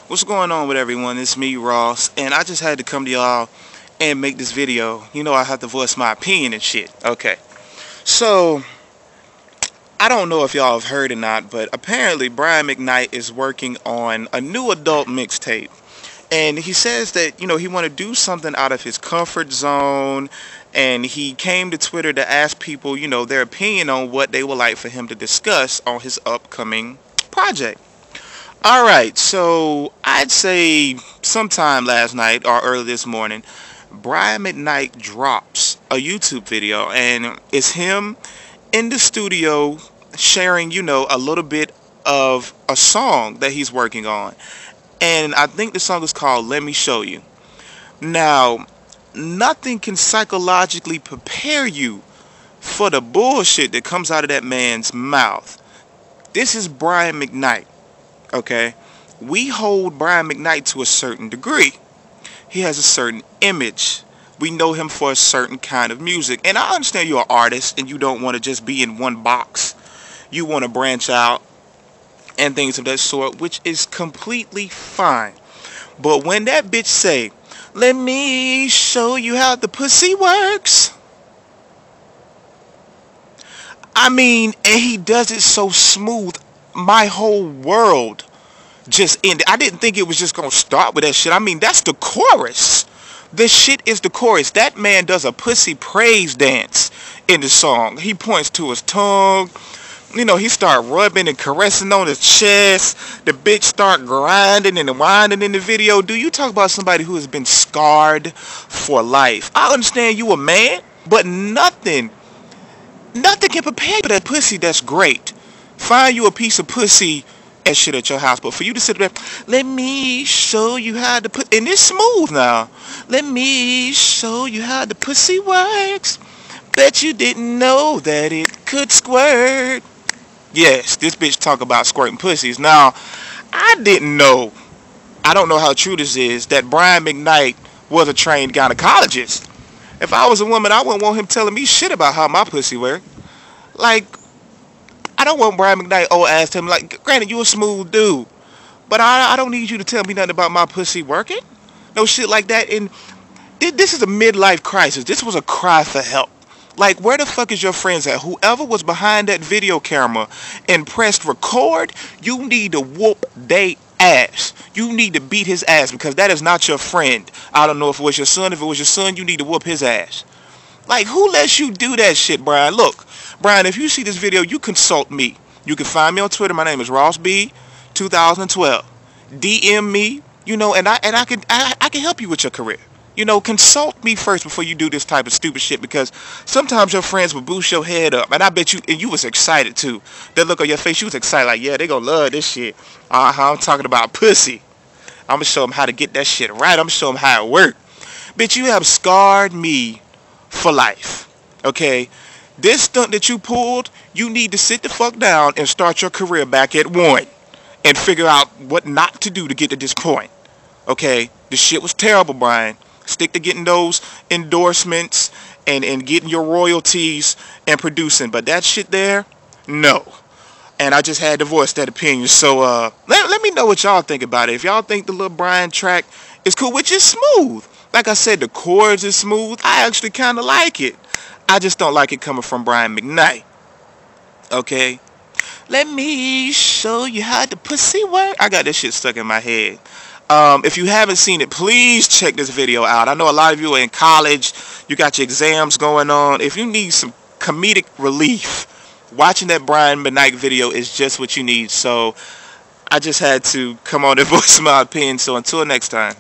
What's going on with everyone? It's me, Ross, and I just had to come to y'all and make this video. You know I have to voice my opinion and shit. Okay. So, I don't know if y'all have heard or not, but apparently Brian Mcknight is working on a new adult mixtape. And he says that, you know, he want to do something out of his comfort zone, and he came to Twitter to ask people, you know, their opinion on what they would like for him to discuss on his upcoming project. Alright, so I'd say sometime last night or early this morning, Brian Mcknight drops a YouTube video, and it's him in the studio sharing, you know, a little bit of a song that he's working on. And I think the song is called Let Me Show You. Now, nothing can psychologically prepare you for the bullshit that comes out of that man's mouth. This is Brian Mcknight. Okay, we hold Brian Mcknight to a certain degree. He has a certain image. We know him for a certain kind of music. And I understand you're an artist and you don't want to just be in one box. You want to branch out and things of that sort, which is completely fine. But when that bitch say, "Let me show you how the pussy works," I mean, and he does it so smooth, my whole world just ended. I didn't think it was just gonna start with that shit. I mean, that's the chorus. This shit is the chorus. That man does a pussy praise dance in the song. He points to his tongue. You know, he start rubbing and caressing on his chest. The bitch start grinding and whining in the video. Do you talk about somebody who has been scarred for life? I understand you a man, but nothing can prepare you for that pussy that's great. Find you a piece of pussy and shit at your house, but for you to sit there, "Let me show you how to put," and it's smooth now. "Let me show you how the pussy works. Bet you didn't know that it could squirt." Yes, this bitch talk about squirting pussies. Now, I didn't know, I don't know how true this is, that Brian Mcknight was a trained gynecologist. If I was a woman, I wouldn't want him telling me shit about how my pussy worked. Like, I don't want Brian Mcknight old ass to him, like, granted, you a smooth dude, but I don't need you to tell me nothing about my pussy working. No shit like that. And this is a midlife crisis. This was a cry for help. Like, where the fuck is your friends at? Whoever was behind that video camera and pressed record, you need to whoop they ass. You need to beat his ass, because that is not your friend. I don't know if it was your son. If it was your son, you need to whoop his ass. Like, who lets you do that shit, Brian? Look, Brian, if you see this video, you consult me. You can find me on Twitter. My name is RossB2012. DM me, you know, and I can help you with your career. You know, consult me first before you do this type of stupid shit, because sometimes your friends will boost your head up, and I bet you, and you was excited too. That look on your face, you was excited, like, yeah, they gonna love this shit. I'm talking about pussy. I'm gonna show them how to get that shit right. I'm gonna show them how it works. Bitch, you have scarred me for life. Okay? This stunt that you pulled, you need to sit the fuck down and start your career back at one and figure out what not to do to get to this point. Okay? This shit was terrible, Brian. Stick to getting those endorsements and getting your royalties and producing. But that shit there, no. And I just had to voice that opinion. So let me know what y'all think about it. If y'all think the little Brian track is cool, which is smooth. Like I said, the chords is smooth. I actually kind of like it. I just don't like it coming from Brian Mcknight. Okay? Let me show you how the pussy work. I got this shit stuck in my head. If you haven't seen it, please check this video out. I know a lot of you are in college. You got your exams going on. If you need some comedic relief, watching that Brian Mcknight video is just what you need. So I just had to come on and voice my opinion. So until next time.